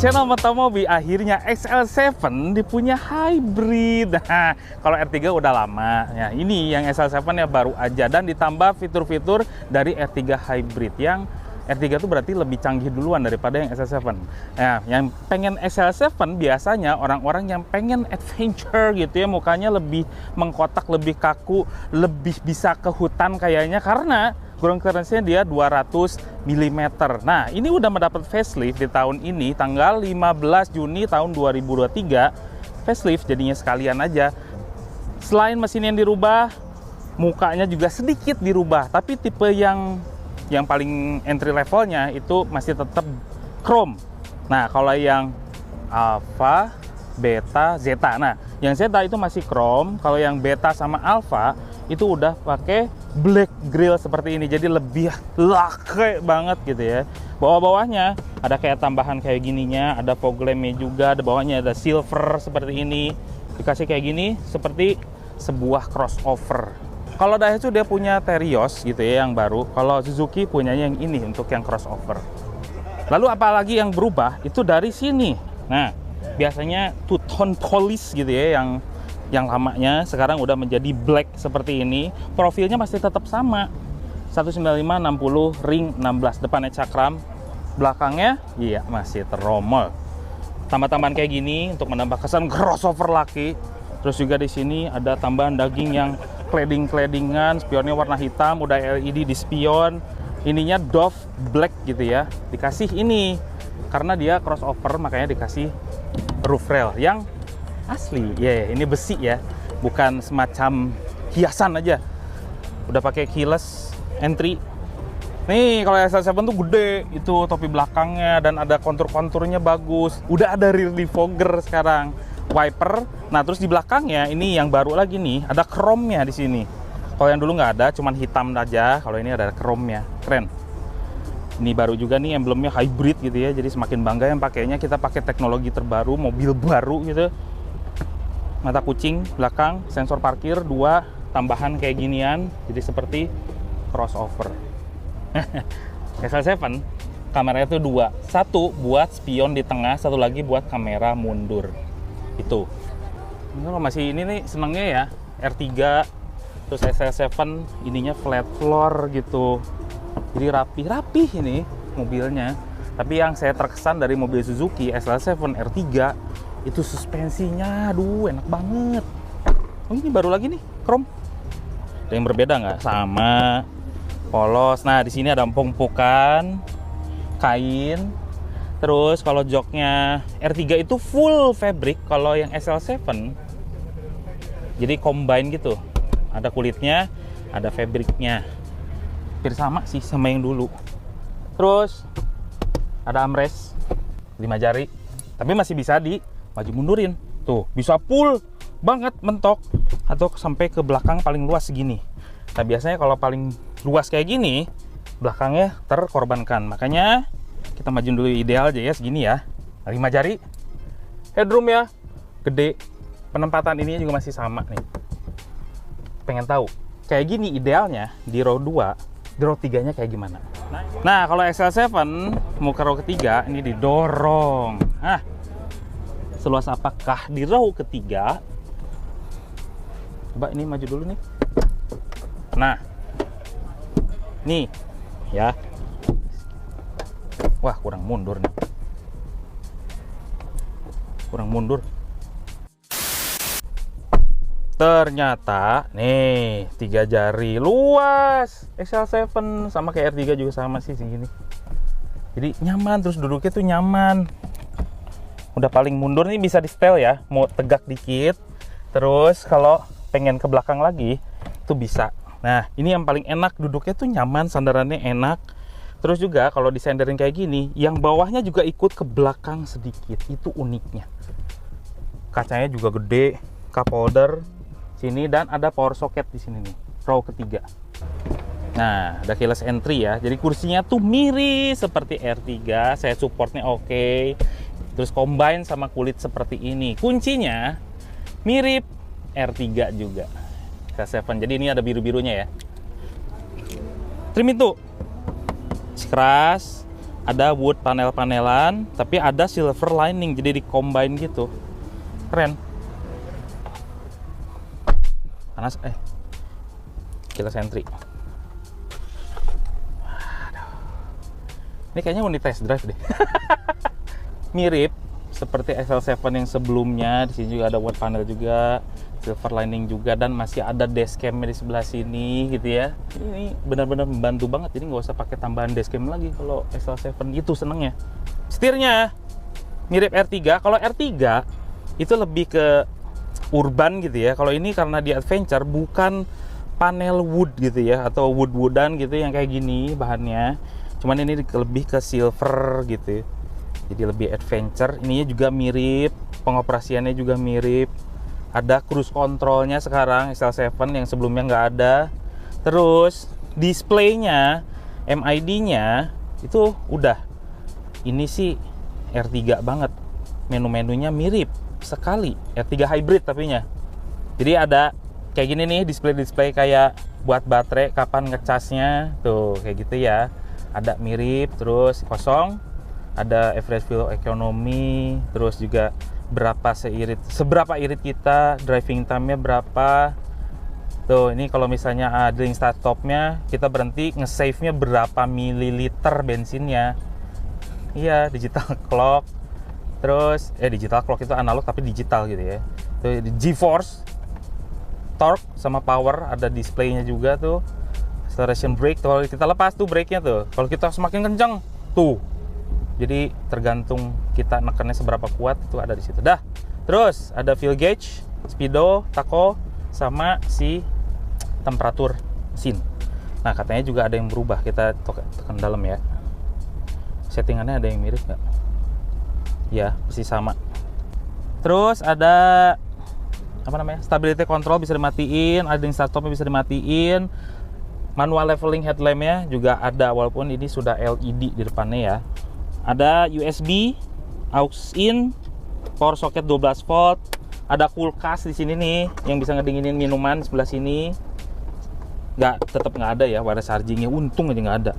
channel Motomobi, akhirnya XL7 dipunya hybrid. Nah, kalau R3 udah lama. Ya, ini yang XL7 ya baru aja dan ditambah fitur-fitur dari R3 hybrid yang R3 itu berarti lebih canggih duluan daripada yang XL7. Nah, yang pengen XL7 biasanya orang-orang yang pengen adventure gitu ya, mukanya lebih mengkotak, lebih kaku, lebih bisa ke hutan kayaknya karena ground clearance-nya dia 200 mm. Nah, ini udah mendapat facelift di tahun ini, tanggal 15 Juni tahun 2023. Facelift jadinya sekalian aja. Selain mesin yang dirubah, mukanya juga sedikit dirubah. Tapi tipe yang paling entry levelnya itu masih tetap chrome. Nah, kalau yang Alpha, Beta, Zeta. Nah, yang Zeta itu masih chrome. Kalau yang Beta sama Alpha itu udah pakai black grill seperti ini, jadi lebih lake banget gitu ya. Bawah-bawahnya ada kayak tambahan kayak gininya, ada fog lamp-nya juga, ada bawahnya ada silver seperti ini, dikasih kayak gini seperti sebuah crossover. Kalau Daihatsu dia punya Terios gitu ya yang baru, kalau Suzuki punyanya yang ini untuk yang crossover. Lalu apalagi yang berubah itu dari sini. Nah, biasanya two tone polish gitu ya yang lamanya sekarang udah menjadi black seperti ini. Profilnya masih tetap sama, 195/60 ring 16, depannya cakram, belakangnya iya masih teromol. Tambah-tambahan kayak gini untuk menambah kesan crossover laki. Terus juga di sini ada tambahan daging yang cladding-claddingan, spionnya warna hitam, udah LED di spion. Ininya Dove black gitu ya. Dikasih ini karena dia crossover, makanya dikasih roof rail yang asli. Ini besi ya, bukan semacam hiasan aja. Udah pakai keyless entry. Nih, kalau XL7 tuh gede itu topi belakangnya dan ada kontur-konturnya bagus. Udah ada rear defogger sekarang, wiper. Nah, terus di belakangnya ini yang baru lagi nih, ada chrome-nya di sini. Kalau yang dulu nggak ada, cuman hitam aja. Kalau ini ada chrome-nya, keren. Ini baru juga nih, emblemnya hybrid gitu ya. Jadi semakin bangga yang pakainya. Kita pakai teknologi terbaru, mobil baru gitu. Mata kucing belakang, sensor parkir 2, tambahan kayak ginian, jadi seperti crossover. XL7 kameranya itu 2, satu buat spion di tengah, satu lagi buat kamera mundur. Itu kalau masih ini nih senangnya ya R3, terus XL7 ininya flat floor gitu, jadi rapi ini mobilnya. Tapi yang saya terkesan dari mobil Suzuki XL7 R3 itu suspensinya, aduh enak banget. Oh, ini baru lagi nih chrome. Ada yang berbeda nggak? Sama, polos. Nah, di sini ada empuk-empukan kain. Terus kalau joknya R3 itu full fabric, kalau yang XL7 jadi combine gitu. Ada kulitnya, ada fabricnya. Hampir sama sih sama yang dulu. Terus ada armrest 5 jari, tapi masih bisa di maju mundurin. Tuh, bisa full banget mentok atau sampai ke belakang paling luas segini. Nah, biasanya kalau paling luas kayak gini, belakangnya terkorbankan. Makanya kita majuin dulu, ideal aja ya segini ya. 5 jari. Headroom ya gede. Penempatan ininya juga masih sama nih. Pengen tahu kayak gini idealnya di row 2, di row 3-nya kayak gimana? Nah, kalau XL7 mau ke row ketiga ini didorong. Seluas apakah di row ketiga? Coba ini maju dulu nih. Nah, nih ya. Wah, kurang mundur nih. Kurang mundur. Ternyata nih 3 jari luas. XL7 sama kayak R3 juga sama sih segini. Jadi nyaman, terus duduknya tuh nyaman. Udah paling mundur nih bisa di setel ya, mau tegak dikit. Terus kalau pengen ke belakang lagi tuh bisa. Nah, ini yang paling enak, duduknya tuh nyaman, sandarannya enak. Terus juga kalau disenderin kayak gini, yang bawahnya juga ikut ke belakang sedikit. Itu uniknya. Kacanya juga gede, cup holder sini, dan ada power socket di sini nih, row ketiga. Nah, ada keyless entry ya. Jadi kursinya tuh mirip seperti R3, saya supportnya oke. Terus combine sama kulit seperti ini. Kuncinya mirip R3 juga. XL7. Jadi ini ada biru-birunya ya. Trim itu keras, ada wood panel-panelan, tapi ada silver lining, jadi di combine gitu. Keren. Panas, kilas entry. Ini kayaknya unit test drive deh. Mirip seperti XL7 yang sebelumnya. Di sini juga ada wood panel juga, silver lining juga, dan masih ada dashcam di sebelah sini gitu ya. Ini benar-benar membantu banget, jadi nggak usah pakai tambahan dashcam lagi kalau XL7 itu senengnya. Setirnya mirip R3. Kalau R3 itu lebih ke urban gitu ya. Kalau ini karena di adventure bukan panel wood gitu ya, atau wood-woodan gitu yang kayak gini bahannya. Cuman ini lebih ke silver gitu. Jadi lebih adventure. Ininya juga mirip, pengoperasiannya juga mirip. Ada cruise controlnya sekarang XL7 yang sebelumnya nggak ada. Terus displaynya, MID-nya itu udah. Ini sih R3 banget. Menu-menunya mirip sekali. R3 hybrid tapinya. Jadi ada kayak gini nih, display kayak buat baterai, kapan ngecasnya, tuh kayak gitu ya. Ada mirip, terus kosong. Ada average fuel economy, terus juga seberapa irit kita, driving time-nya berapa. Tuh, ini kalau misalnya idling start stop-nya, kita berhenti, nge-save-nya berapa mililiter bensinnya. Iya, digital clock. Terus, digital clock itu analog tapi digital gitu ya. Tuh, G-force, torque sama power, ada display-nya juga tuh. Acceleration brake, tuh, kalau kita lepas tuh brake-nya tuh. Kalau kita semakin kencang, tuh. Jadi tergantung kita nekannya seberapa kuat, itu ada di situ. Dah. Terus ada fuel gauge, speedo, tacho, sama si temperatur mesin. Nah, katanya juga ada yang berubah. Kita tekan dalam ya. Settingannya ada yang mirip nggak? Ya, pasti sama. Terus ada apa namanya? Stability control bisa dimatiin, idling start stop bisa dimatiin. Manual leveling headlamp-nya juga ada, walaupun ini sudah LED di depannya ya. Ada USB, aux in, power socket 12 volt. Ada kulkas di sini nih yang bisa ngedinginin minuman sebelah sini. Tetap nggak ada ya wireless chargingnya. Untung aja nggak ada.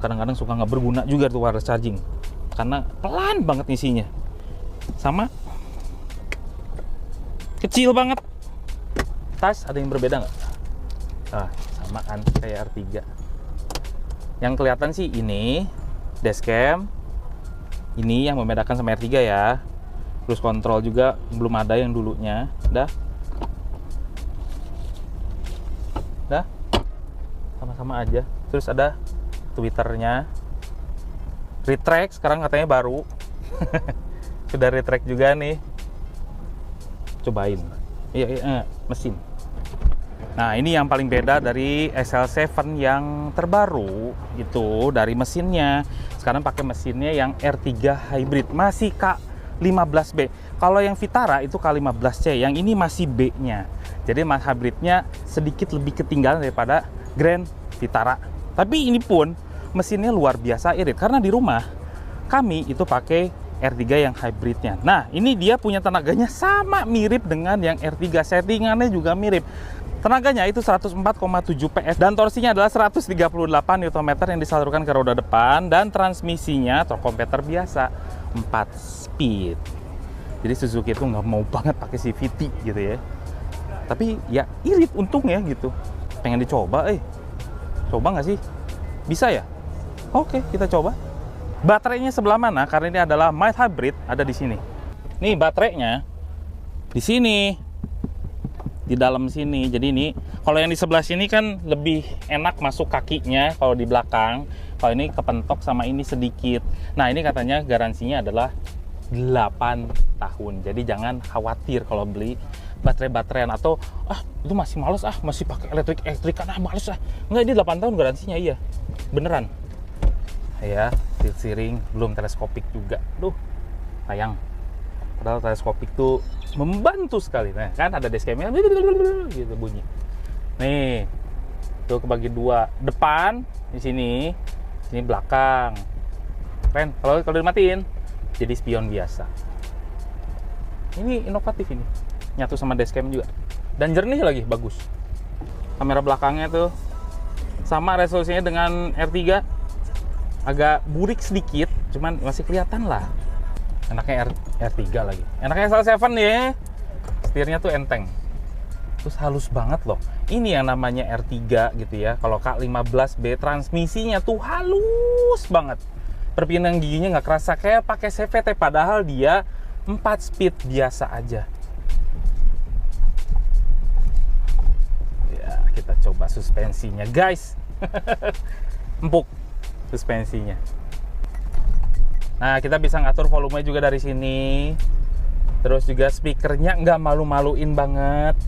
Kadang-kadang suka nggak berguna juga tuh wireless charging karena pelan banget isinya. Sama kecil banget. Tas ada yang berbeda nggak? Sama kan kayak R3. Yang kelihatan sih ini dashcam. Ini yang membedakan sama R3 ya. Cruise control juga belum ada yang dulunya. Dah. Sama-sama aja. Terus ada Twitternya. Retract sekarang katanya baru. Sudah retract juga nih. Cobain. Iya, mesin. Nah, ini yang paling beda dari XL7 yang terbaru itu dari mesinnya. Sekarang pakai mesinnya yang R3 hybrid, masih K15B. Kalau yang Vitara itu K15C, yang ini masih B-nya. Jadi hybridnya sedikit lebih ketinggalan daripada Grand Vitara. Tapi ini pun mesinnya luar biasa irit karena di rumah kami itu pakai R3 yang hybridnya. Nah, ini dia punya tenaganya sama mirip dengan yang R3, settingannya juga mirip. Tenaganya itu 104,7 PS dan torsinya adalah 138 Nm yang disalurkan ke roda depan, dan transmisinya torque converter biasa 4 speed. Jadi Suzuki itu nggak mau banget pakai CVT gitu ya. Tapi ya irit untungnya gitu. Pengen dicoba, coba nggak sih? Bisa ya? Oke, kita coba. Baterainya sebelah mana? Karena ini adalah mild hybrid, ada di sini. Nih baterainya di sini. Di dalam sini. Jadi ini kalau yang di sebelah sini kan lebih enak masuk kakinya kalau di belakang. Kalau ini kepentok sama ini sedikit. Nah, ini katanya garansinya adalah 8 tahun. Jadi jangan khawatir kalau beli baterai-bateraian atau itu masih males masih pakai elektrik males Enggak, ini 8 tahun garansinya, iya. Beneran. Ya, tilt steering belum teleskopik juga. Duh, sayang. Padahal teleskopik tuh membantu sekali. Nah, kan ada dashcamnya gitu bunyi. Nih, tuh kebagi dua. Depan di sini belakang. Keren. Kalau dimatiin jadi spion biasa. Ini inovatif ini. Nyatu sama dashcam juga. Dan jernih lagi, bagus. Kamera belakangnya tuh sama resolusinya dengan R3. agak burik sedikit, cuman masih kelihatan lah. Enaknya R3 lagi. Enaknya SL7 ya. Setirnya tuh enteng. Terus halus banget loh. Ini yang namanya R3 gitu ya. Kalau K15B transmisinya tuh halus banget. Perpindahan giginya nggak kerasa kayak pakai CVT, padahal dia 4 speed biasa aja. Ya, kita coba suspensinya, guys. Empuk suspensinya. Nah, kita bisa ngatur volume juga dari sini. Terus juga speakernya nggak malu-maluin banget.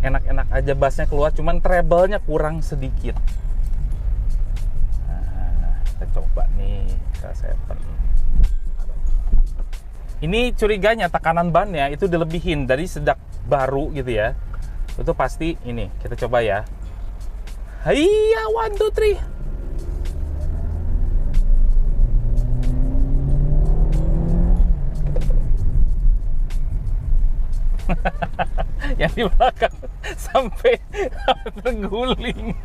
Enak-enak aja, bassnya keluar, cuman treble-nya kurang sedikit. Nah, kita coba nih SL7. Ini curiganya tekanan bannya itu dilebihin dari sejak baru gitu ya. Itu pasti ini. Kita coba ya. Hiya, 1, 2, 3. Yang di belakang sampai terguling.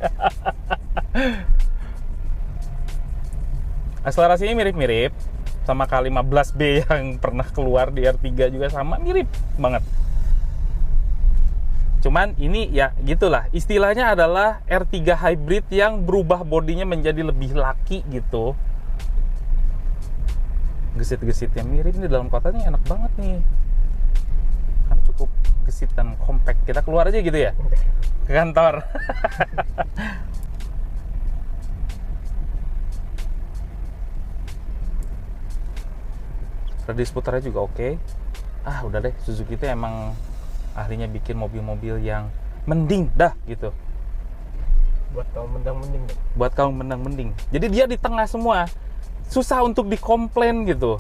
Akselerasinya mirip-mirip sama K15B yang pernah keluar di R3 juga, sama mirip banget. Cuman ini ya gitulah, istilahnya adalah R3 hybrid yang berubah bodinya menjadi lebih laki gitu. Gesit-gesitnya mirip nih, dalam kota nih enak banget nih. Kan cukup gesit dan compact. Kita keluar aja gitu ya ke kantor. Radius putarnya juga oke. Udah deh, Suzuki itu emang ahlinya bikin mobil-mobil yang mending dah gitu. Buat kaum mendang-mending. Buat kaum mendang-mending. Jadi dia di tengah semua. Susah untuk dikomplain gitu.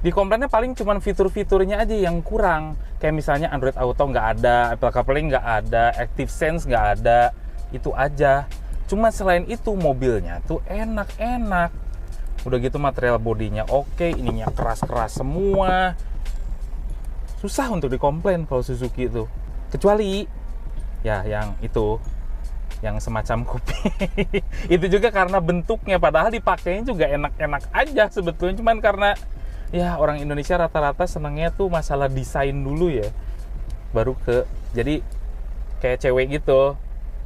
Dikomplainnya paling cuman fitur-fiturnya aja yang kurang. Kayak misalnya Android Auto nggak ada, Apple CarPlay nggak ada, ActiveSense nggak ada. Itu aja. Cuma selain itu mobilnya tuh enak-enak. Udah gitu material bodinya oke, ininya keras-keras semua. Susah untuk dikomplain kalau Suzuki itu. Kecuali ya yang itu, yang semacam kopi. Itu juga karena bentuknya, padahal dipakainya juga enak-enak aja sebetulnya. Cuman karena ya orang Indonesia rata-rata senangnya tuh masalah desain dulu ya. Baru jadi kayak cewek gitu.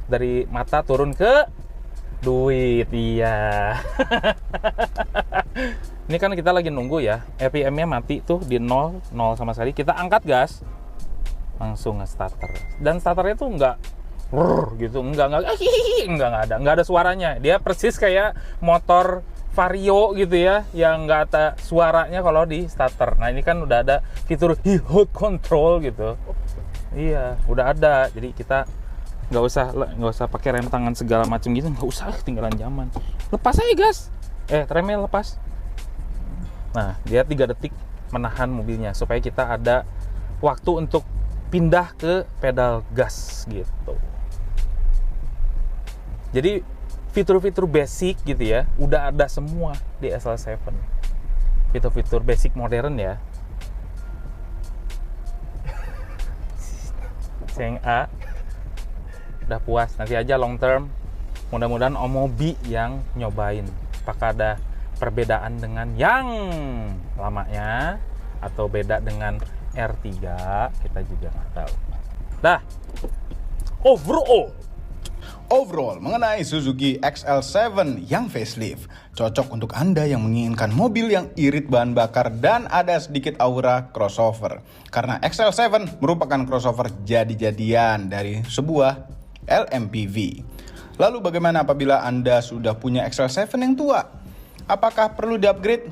Dari mata turun ke duit, iya. Ini kan kita lagi nunggu ya, RPM-nya mati tuh di 0 sama sekali. Kita angkat gas, langsung nge-starter. Dan starternya tuh nggak gitu, nggak ada suaranya. Dia persis kayak motor Vario gitu ya, yang nggak ada suaranya kalau di starter. Nah ini kan udah ada fitur hot control gitu. Iya, udah ada. Jadi kita nggak usah pakai rem tangan segala macam gitu, nggak usah, tinggalan zaman. Lepas aja gas, remnya lepas. Nah dia 3 detik menahan mobilnya supaya kita ada waktu untuk pindah ke pedal gas gitu. Jadi fitur-fitur basic gitu ya udah ada semua di SL7. Fitur-fitur basic modern ya. Seng A udah puas, nanti aja long term mudah-mudahan Om Mobi yang nyobain apakah ada perbedaan dengan yang lamanya atau beda dengan R3, kita juga nggak tahu. Dah, Overall, mengenai Suzuki XL7 yang facelift, cocok untuk Anda yang menginginkan mobil yang irit bahan bakar dan ada sedikit aura crossover. Karena XL7 merupakan crossover jadi-jadian dari sebuah LMPV. Lalu bagaimana apabila Anda sudah punya XL7 yang tua? Apakah perlu di-upgrade?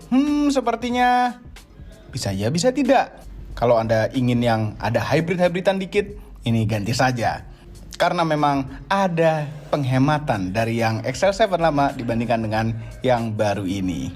Sepertinya bisa ya, bisa tidak. Kalau Anda ingin yang ada hybrid-hybridan dikit, ini ganti saja. Karena memang ada penghematan dari yang XL7 lama dibandingkan dengan yang baru ini.